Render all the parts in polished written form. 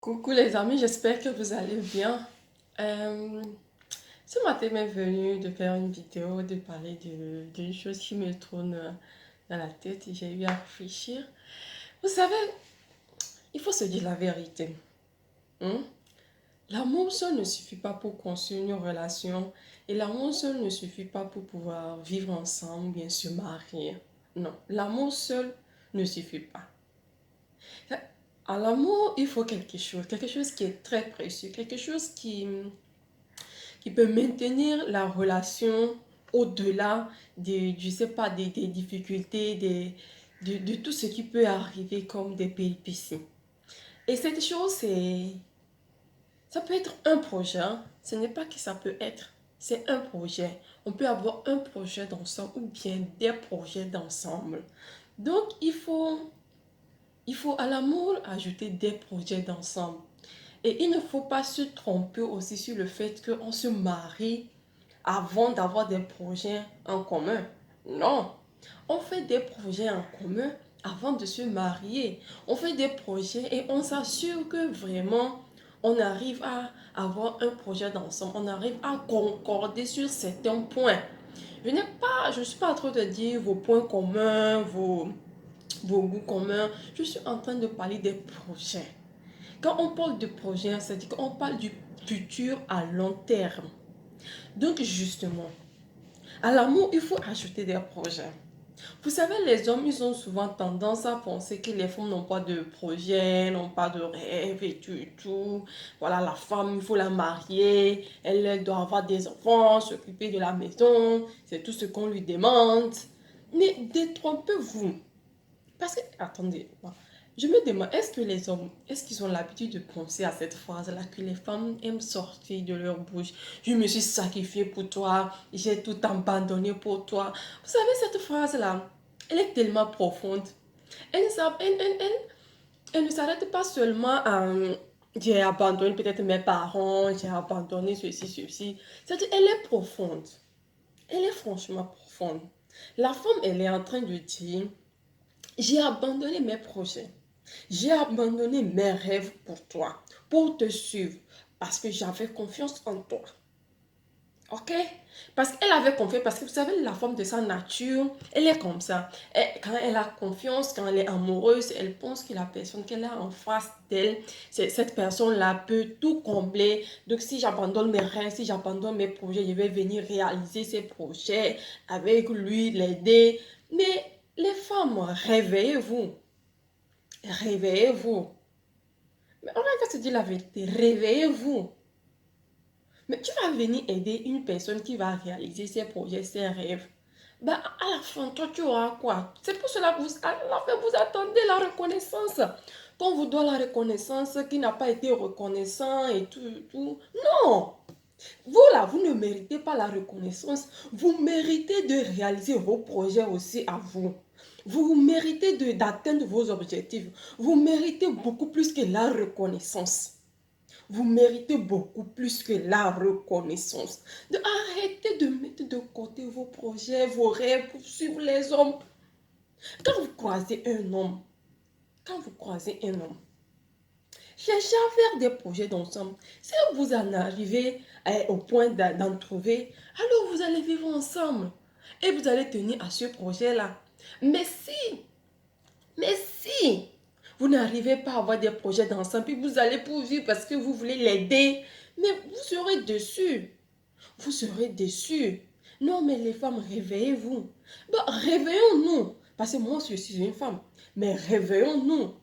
Coucou les amis, j'espère que vous allez bien. Euh, Ce matin m'est venu de faire une vidéo, de parler d'une chose qui me tourne dans la tête et j'ai eu à réfléchir. Vous savez, il faut se dire la vérité, hein. L'amour seul ne suffit pas pour construire une relation et l'amour seul ne suffit pas pour pouvoir vivre ensemble, bien se marier. Non, l'amour seul ne suffit pas. À l'amour, il faut quelque chose qui est très précieux, quelque chose qui peut maintenir la relation au-delà je sais pas, des difficultés, de tout ce qui peut arriver comme des péripéties. Et cette chose, ça peut être un projet, hein. Ce n'est pas que ça peut être, c'est un projet. On peut avoir un projet d'ensemble ou bien des projets d'ensemble. Donc, il faut à l'amour ajouter des projets d'ensemble. Et il ne faut pas se tromper aussi sur le fait qu'on se marie avant d'avoir des projets en commun. Non, on fait des projets en commun avant de se marier. On fait des projets et on s'assure que vraiment on arrive à avoir un projet d'ensemble. On arrive à concorder sur certains points. Je ne suis pas en train de dire vos points communs, vos goûts communs. Je suis en train de parler des projets. Quand on parle de projet, c'est-à-dire qu'on parle du futur à long terme. Donc justement, à l'amour, il faut ajouter des projets. Vous savez, les hommes, ils ont souvent tendance à penser que les femmes n'ont pas de projet, n'ont pas de rêve et tout, et tout. Voilà, la femme, il faut la marier, elle doit avoir des enfants, s'occuper de la maison, c'est tout ce qu'on lui demande. Mais détrompez-vous. Parce que, attendez, je me demande, est-ce que les hommes, est-ce qu'ils ont l'habitude de penser à cette phrase-là que les femmes aiment sortir de leur bouche? Je me suis sacrifiée pour toi, j'ai tout abandonné pour toi. Vous savez, cette phrase-là, elle est tellement profonde. Elle, elle ne s'arrête pas seulement à j'ai abandonné peut-être mes parents, j'ai abandonné ceci, ceci. C'est-à-dire, elle est profonde. Elle est franchement profonde. La femme, elle est en train de dire, j'ai abandonné mes projets. J'ai abandonné mes rêves pour toi, pour te suivre, parce que j'avais confiance en toi. Ok? Parce qu'elle avait confiance, parce que vous savez, la femme de sa nature, elle est comme ça. Quand elle a confiance, quand elle est amoureuse, elle pense que la personne qu'elle a en face d'elle, cette personne-là peut tout combler. Donc, si j'abandonne mes rêves, si j'abandonne mes projets, je vais venir réaliser ces projets avec lui, l'aider. Mais les femmes, réveillez-vous. Réveillez-vous. Mais on va se dire la vérité. Réveillez-vous. Mais tu vas venir aider une personne qui va réaliser ses projets, ses rêves. Bah, à la fin, toi, tu auras quoi? C'est pour cela que à la fin, vous attendez la reconnaissance. Qu'on vous doit la reconnaissance, qui n'a pas été reconnaissant et tout, tout. Non! Vous là, vous ne méritez pas la reconnaissance. Vous méritez de réaliser vos projets aussi à vous. Vous méritez d'atteindre vos objectifs. Vous méritez beaucoup plus que la reconnaissance. Vous méritez beaucoup plus que la reconnaissance. Arrêtez de mettre de côté vos projets, vos rêves pour suivre les hommes. Quand vous croisez un homme, quand vous croisez un homme, cherchez à faire des projets d'ensemble. Si vous en arrivez au point d'en trouver, alors vous allez vivre ensemble. Et vous allez tenir à ce projet-là. Mais si vous n'arrivez pas à avoir des projets d'ensemble, puis vous allez poursuivre parce que vous voulez l'aider, mais vous serez déçus. Vous serez déçus. Non, mais les femmes, réveillez-vous. Bon, réveillons-nous. Parce que moi, je suis une femme. Mais réveillons-nous.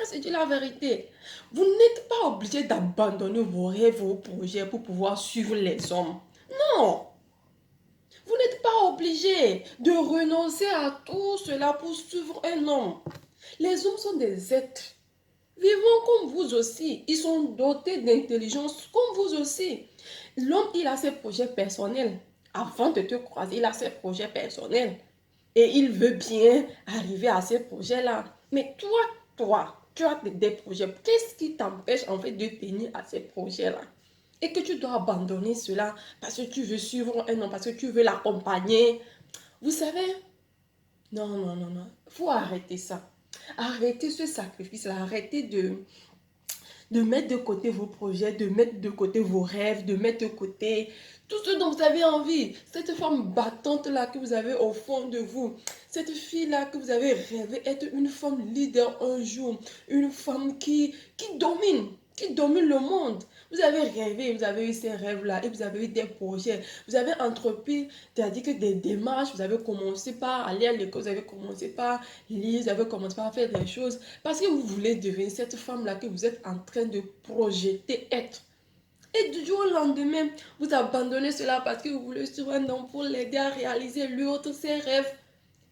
C'est la vérité. Vous n'êtes pas obligé d'abandonner vos rêves, vos projets pour pouvoir suivre les hommes. Non. Vous n'êtes pas obligé de renoncer à tout cela pour suivre un homme. Les hommes sont des êtres vivant comme vous aussi. Ils sont dotés d'intelligence comme vous aussi. L'homme, il a ses projets personnels. Avant de te croiser, il a ses projets personnels. Et il veut bien arriver à ces projets-là. Mais toi, tu as des projets. Qu'est-ce qui t'empêche en fait de tenir à ces projets-là? Et que tu dois abandonner cela parce que tu veux suivre un homme, parce que tu veux l'accompagner. Vous savez, non, non, non, non. Il faut arrêter ça. Arrêtez ce sacrifice-là. Arrêtez de mettre de côté vos projets, de mettre de côté vos rêves, de mettre de côté tout ce dont vous avez envie. Cette femme battante-là que vous avez au fond de vous, cette fille-là que vous avez rêvé être une femme leader un jour, une femme qui domine le monde. Vous avez rêvé, vous avez eu ces rêves-là et vous avez eu des projets. Vous avez entrepris, c'est-à-dire que des démarches, vous avez commencé par aller à l'école, vous avez commencé par lire, vous avez commencé par faire des choses parce que vous voulez devenir cette femme-là que vous êtes en train de projeter être. Et du jour au lendemain, vous abandonnez cela parce que vous voulez suivre un homme pour l'aider à réaliser lui autre ses rêves.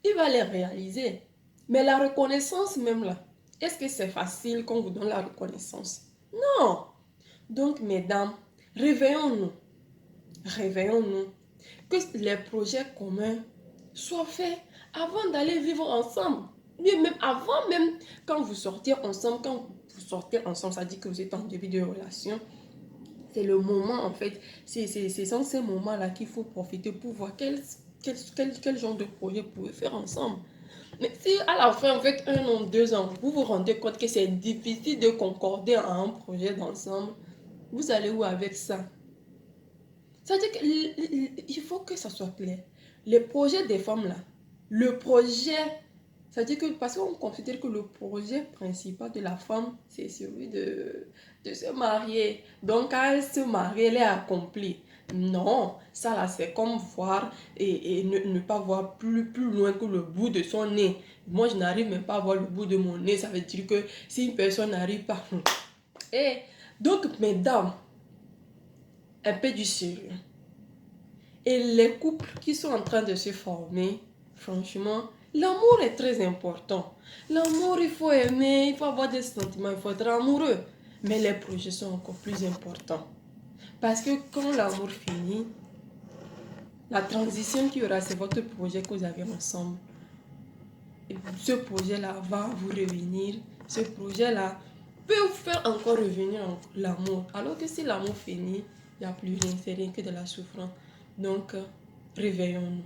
Il va les réaliser. Mais la reconnaissance même là, est-ce que c'est facile qu'on vous donne la reconnaissance? Non. Donc, mesdames, réveillons-nous. Réveillons-nous. Que les projets communs soient faits avant d'aller vivre ensemble. Mais même avant même, quand vous sortez ensemble, ça dit que vous êtes en début de relation. C'est le moment en fait, c'est dans ces moments-là qu'il faut profiter pour voir quel genre de projet vous pouvez faire ensemble. Mais si à la fin, en fait, 1 an, 2 ans, vous vous rendez compte que c'est difficile de concorder à un projet d'ensemble, vous allez où avec ça? Ça veut dire qu'il faut que ça soit clair. Les projets des femmes là, le projet, ça veut dire que parce qu'on considère que le projet principal de la femme, c'est celui de se marier. Donc quand elle se marie, elle est accomplie. Non, ça là c'est comme voir et ne pas voir plus loin que le bout de son nez. Moi je n'arrive même pas à voir le bout de mon nez, ça veut dire que si une personne n'arrive pas. Et donc mesdames, un peu du sérieux. Et les couples qui sont en train de se former, franchement, l'amour est très important. L'amour, il faut aimer, il faut avoir des sentiments, il faut être amoureux. Mais les projets sont encore plus importants. Parce que quand l'amour finit, la transition qu'il y aura, c'est votre projet que vous avez ensemble. Et ce projet-là va vous revenir. Ce projet-là peut vous faire encore revenir l'amour. Alors que si l'amour finit, il n'y a plus rien, c'est rien que de la souffrance. Donc, réveillons-nous.